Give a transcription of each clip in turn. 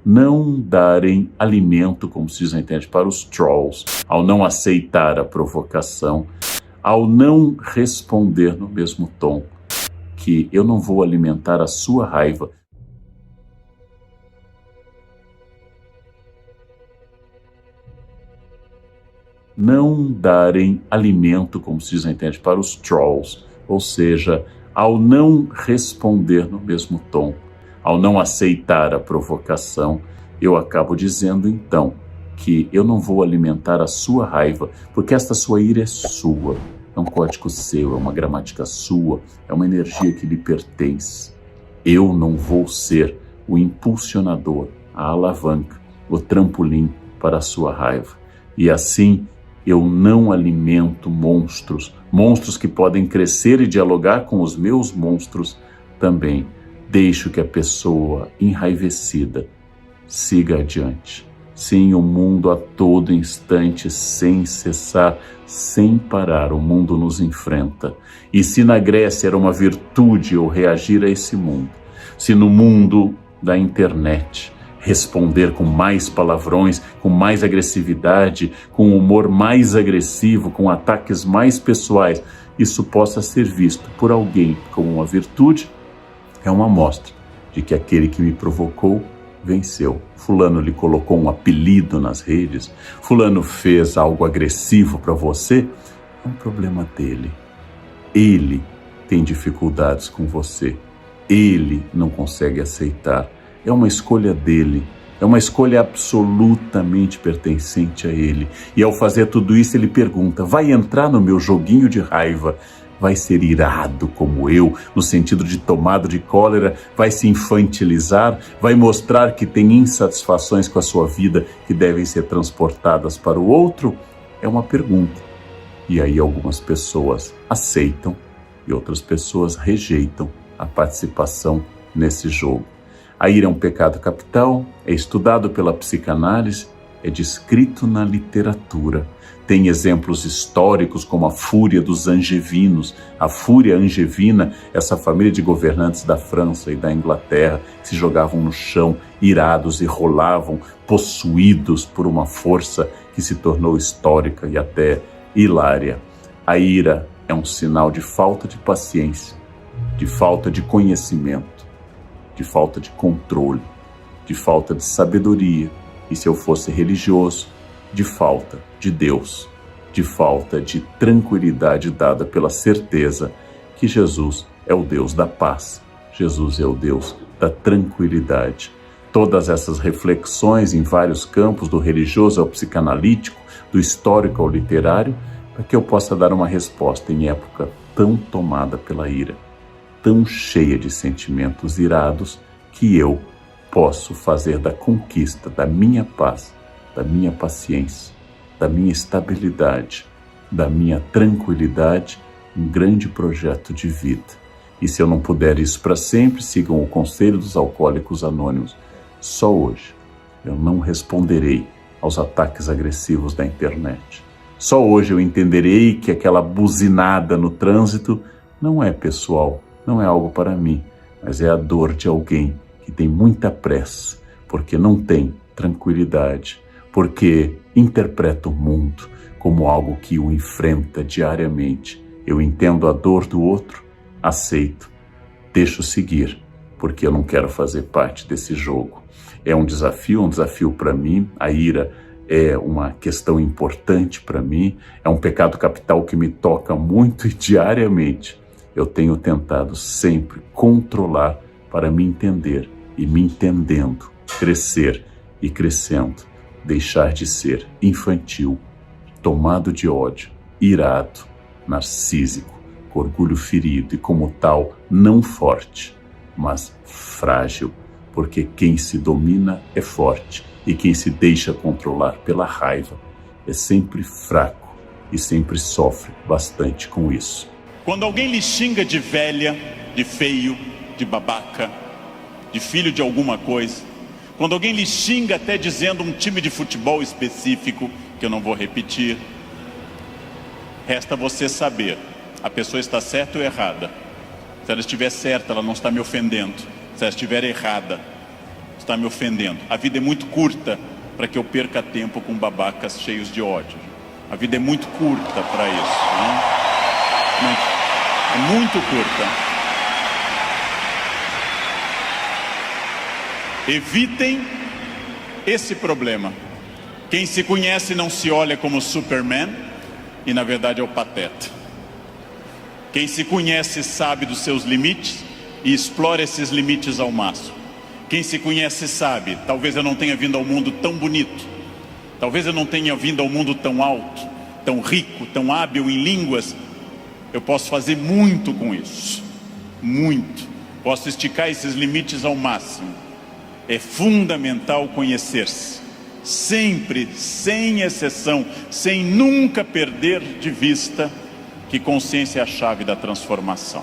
não darem alimento, como se diz na internet, para os trolls, ao não aceitar a provocação, ao não responder no mesmo tom, que eu não vou alimentar a sua raiva. Não darem alimento, como se diz na internet, para os trolls, ou seja, ao não responder no mesmo tom, ao não aceitar a provocação, eu acabo dizendo então que eu não vou alimentar a sua raiva, porque esta sua ira é sua, é um código seu, é uma gramática sua, é uma energia que lhe pertence. Eu não vou ser o impulsionador, a alavanca, o trampolim para a sua raiva. E assim, eu não alimento monstros, monstros que podem crescer e dialogar com os meus monstros também. Deixo que a pessoa enraivecida siga adiante. Sim, o mundo a todo instante, sem cessar, sem parar, o mundo nos enfrenta. E se na Grécia era uma virtude eu reagir a esse mundo, se no mundo da internet responder com mais palavrões, com mais agressividade, com um humor mais agressivo, com ataques mais pessoais, isso possa ser visto por alguém como uma virtude, é uma amostra de que aquele que me provocou venceu. Fulano lhe colocou um apelido nas redes, fulano fez algo agressivo para você, é um problema dele. Ele tem dificuldades com você, ele não consegue aceitar. É uma escolha dele, é uma escolha absolutamente pertencente a ele. E ao fazer tudo isso, ele pergunta, vai entrar no meu joguinho de raiva? Vai ser irado como eu, no sentido de tomado de cólera? Vai se infantilizar? Vai mostrar que tem insatisfações com a sua vida que devem ser transportadas para o outro? É uma pergunta. E aí algumas pessoas aceitam e outras pessoas rejeitam a participação nesse jogo. A ira é um pecado capital, é estudado pela psicanálise, é descrito na literatura. Tem exemplos históricos como a fúria dos angevinos, a fúria angevina, essa família de governantes da França e da Inglaterra que se jogavam no chão, irados e rolavam, possuídos por uma força que se tornou histórica e até hilária. A ira é um sinal de falta de paciência, de falta de conhecimento, de falta de controle, de falta de sabedoria, e se eu fosse religioso, de falta de Deus, de falta de tranquilidade dada pela certeza que Jesus é o Deus da paz, Jesus é o Deus da tranquilidade. Todas essas reflexões em vários campos, do religioso ao psicanalítico, do histórico ao literário, para que eu possa dar uma resposta em época tão tomada pela ira, tão cheia de sentimentos irados, que eu posso fazer da conquista da minha paz, da minha paciência, da minha estabilidade, da minha tranquilidade, um grande projeto de vida. E se eu não puder isso para sempre, sigam o conselho dos alcoólicos anônimos. Só hoje eu não responderei aos ataques agressivos da internet. Só hoje eu entenderei que aquela buzinada no trânsito não é pessoal, não é algo para mim, mas é a dor de alguém que tem muita pressa, porque não tem tranquilidade, porque interpreta o mundo como algo que o enfrenta diariamente. Eu entendo a dor do outro, aceito, deixo seguir, porque eu não quero fazer parte desse jogo. É um desafio para mim. A ira é uma questão importante para mim, é um pecado capital que me toca muito e diariamente eu tenho tentado sempre controlar para me entender e me entendendo, crescer e crescendo, deixar de ser infantil, tomado de ódio, irado, narcísico, com orgulho ferido e como tal não forte, mas frágil, porque quem se domina é forte e quem se deixa controlar pela raiva é sempre fraco e sempre sofre bastante com isso. Quando alguém lhe xinga de velha, de feio, de babaca, de filho de alguma coisa, quando alguém lhe xinga até dizendo um time de futebol específico, que eu não vou repetir, resta você saber, a pessoa está certa ou errada. Se ela estiver certa, ela não está me ofendendo. Se ela estiver errada, está me ofendendo. A vida é muito curta para que eu perca tempo com babacas cheios de ódio. A vida é muito curta para isso, né? É muito curta. Evitem esse problema. Quem se conhece não se olha como Superman e na verdade é o pateta. Quem se conhece sabe dos seus limites e explora esses limites ao máximo. Quem se conhece sabe, talvez eu não tenha vindo ao mundo tão bonito, talvez eu não tenha vindo ao mundo tão alto, tão rico, tão hábil em línguas. Eu posso fazer muito com isso, muito. Posso esticar esses limites ao máximo. É fundamental conhecer-se, sempre, sem exceção, sem nunca perder de vista que consciência é a chave da transformação.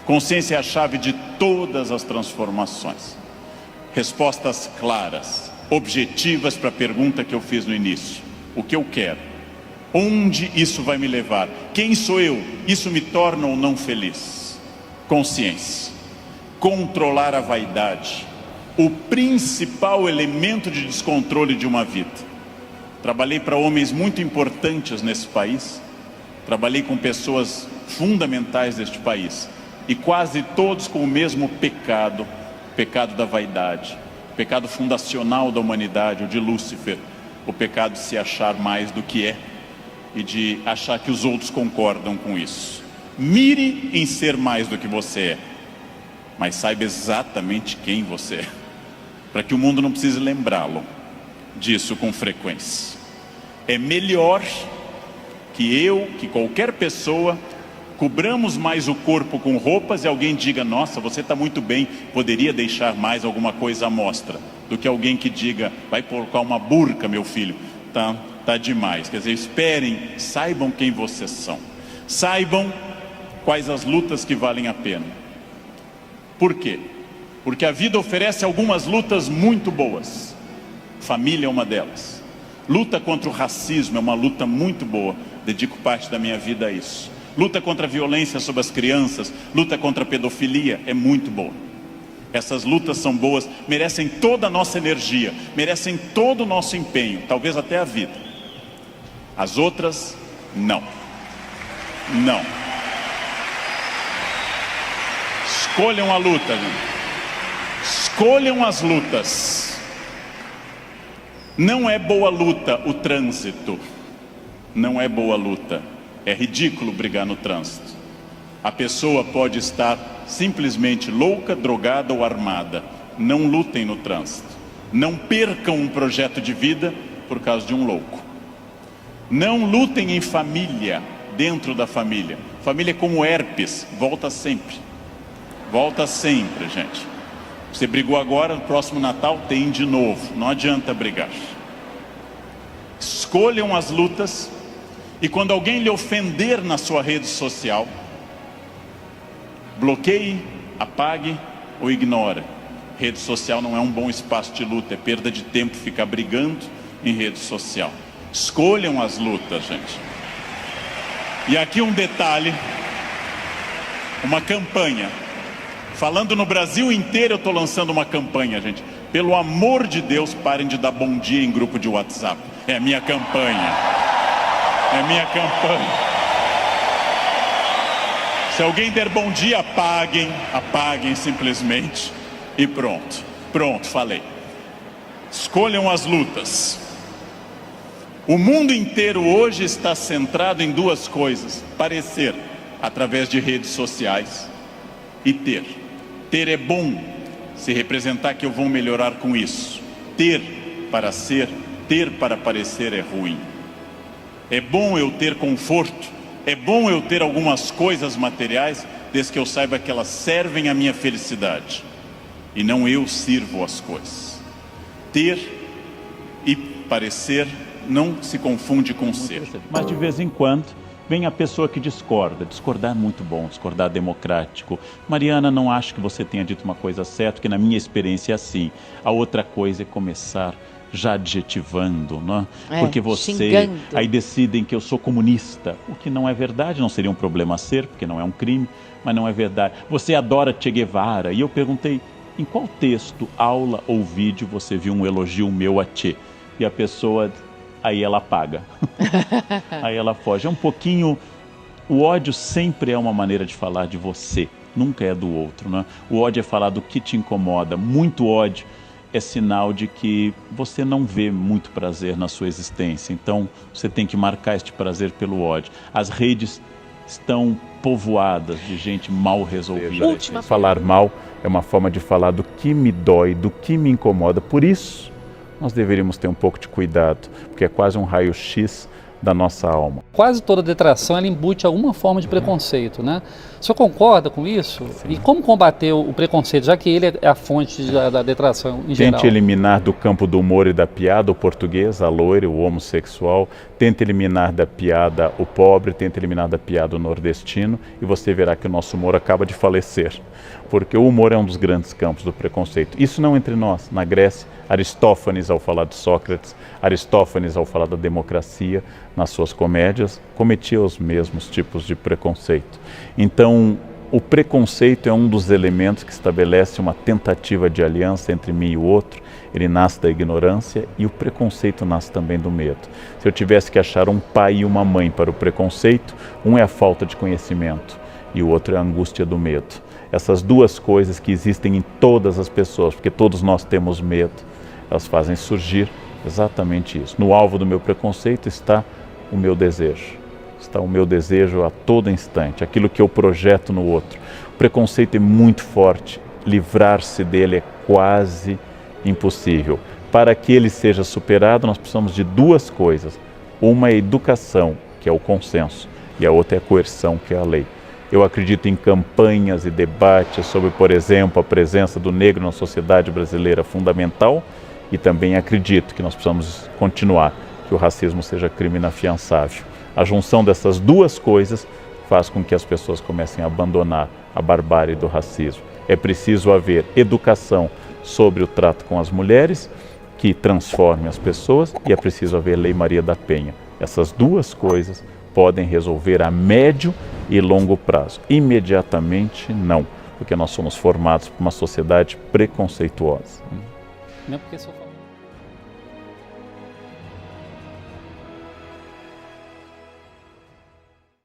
Consciência é a chave de todas as transformações. Respostas claras, objetivas para a pergunta que eu fiz no início. O que eu quero? Onde isso vai me levar? Quem sou eu? Isso me torna ou não feliz? Consciência. Controlar a vaidade. O principal elemento de descontrole de uma vida. Trabalhei para homens muito importantes nesse país. Trabalhei com pessoas fundamentais deste país. E quase todos com o mesmo pecado. O pecado da vaidade. O pecado fundacional da humanidade, o de Lúcifer. O pecado de se achar mais do que é. E de achar que os outros concordam com isso. Mire em ser mais do que você é. Mas saiba exatamente quem você é. Para que o mundo não precise lembrá-lo disso com frequência. É melhor que qualquer pessoa, cobramos mais o corpo com roupas e alguém diga, nossa, você está muito bem, poderia deixar mais alguma coisa à mostra, do que alguém que diga, vai colocar uma burca, meu filho, tá demais. Quer dizer, esperem, saibam quem vocês são. Saibam quais as lutas que valem a pena. Por quê? Porque a vida oferece algumas lutas muito boas. Família é uma delas. Luta contra o racismo é uma luta muito boa. Dedico parte da minha vida a isso. Luta contra a violência sobre as crianças, luta contra a pedofilia é muito boa. Essas lutas são boas, merecem toda a nossa energia, merecem todo o nosso empenho, talvez até a vida. As outras, não. Não. Escolham a luta, gente. Escolham as lutas. Não é boa luta o trânsito. Não é boa luta. É ridículo brigar no trânsito. A pessoa pode estar simplesmente louca, drogada ou armada. Não lutem no trânsito. Não percam um projeto de vida por causa de um louco. Não lutem em família, dentro da família. Família é como herpes, volta sempre. Volta sempre, gente. Você brigou agora, no próximo Natal tem de novo. Não adianta brigar. Escolham as lutas. E quando alguém lhe ofender na sua rede social, bloqueie, apague ou ignore. Rede social não é um bom espaço de luta, é perda de tempo ficar brigando em rede social. Escolham as lutas, gente. E aqui um detalhe, uma campanha. Falando no Brasil inteiro, eu estou lançando uma campanha, gente. Pelo amor de Deus, parem de dar bom dia em grupo de WhatsApp. É a minha campanha. É a minha campanha. Se alguém der bom dia, apaguem simplesmente. E pronto. Pronto, falei. Escolham as lutas. O mundo inteiro hoje está centrado em duas coisas. Parecer, através de redes sociais, e ter. Ter é bom, se representar que eu vou melhorar com isso. Ter para ser, ter para parecer é ruim. É bom eu ter conforto, é bom eu ter algumas coisas materiais, desde que eu saiba que elas servem à minha felicidade. E não eu sirvo as coisas. Ter e parecer não se confunde com ser. Mas de vez em quando vem a pessoa que discorda. Discordar é muito bom, discordar é democrático. Mariana, não acho que você tenha dito uma coisa certa, porque na minha experiência é assim. A outra coisa é começar já adjetivando, não é? Porque você xingando. Aí decidem que eu sou comunista, o que não é verdade, não seria um problema ser, porque não é um crime, mas não é verdade. Você adora Che Guevara, e eu perguntei, em qual texto, aula ou vídeo você viu um elogio meu a ti? E a pessoa, aí ela apaga. Aí ela foge. É um pouquinho... O ódio sempre é uma maneira de falar de você, nunca é do outro, né? O ódio é falar do que te incomoda. Muito ódio é sinal de que você não vê muito prazer na sua existência. Então, você tem que marcar este prazer pelo ódio. As redes estão povoadas de gente mal resolvida. Falar mal é uma forma de falar do que me dói, do que me incomoda. Por isso, nós deveríamos ter um pouco de cuidado, porque é quase um raio-x da nossa alma. Quase toda detração ela embute alguma forma de preconceito, né? O senhor concorda com isso? Sim. E como combater o preconceito, já que ele é a fonte da detração em geral? Tente eliminar do campo do humor e da piada o português, a loira, o homossexual. Tente eliminar da piada o pobre, tente eliminar da piada o nordestino, e você verá que o nosso humor acaba de falecer. Porque o humor é um dos grandes campos do preconceito. Isso não entre nós. Na Grécia, Aristófanes, ao falar de Sócrates, Aristófanes, ao falar da democracia, nas suas comédias, cometia os mesmos tipos de preconceito. Então, o preconceito é um dos elementos que estabelece uma tentativa de aliança entre mim e o outro. Ele nasce da ignorância e o preconceito nasce também do medo. Se eu tivesse que achar um pai e uma mãe para o preconceito, um é a falta de conhecimento e o outro é a angústia do medo. Essas duas coisas que existem em todas as pessoas, porque todos nós temos medo, elas fazem surgir exatamente isso. No alvo do meu preconceito está o meu desejo. Está o meu desejo a todo instante, aquilo que eu projeto no outro. O preconceito é muito forte, livrar-se dele é quase impossível. Para que ele seja superado, nós precisamos de duas coisas. Uma é a educação, que é o consenso, e a outra é a coerção, que é a lei. Eu acredito em campanhas e debates sobre, por exemplo, a presença do negro na sociedade brasileira fundamental, e também acredito que nós precisamos continuar, que o racismo seja crime inafiançável. A junção dessas duas coisas faz com que as pessoas comecem a abandonar a barbárie do racismo. É preciso haver educação sobre o trato com as mulheres, que transforme as pessoas, e é preciso haver Lei Maria da Penha. Essas duas coisas podem resolver a médio e longo prazo. Imediatamente, não, porque nós somos formados por uma sociedade preconceituosa. Não é porque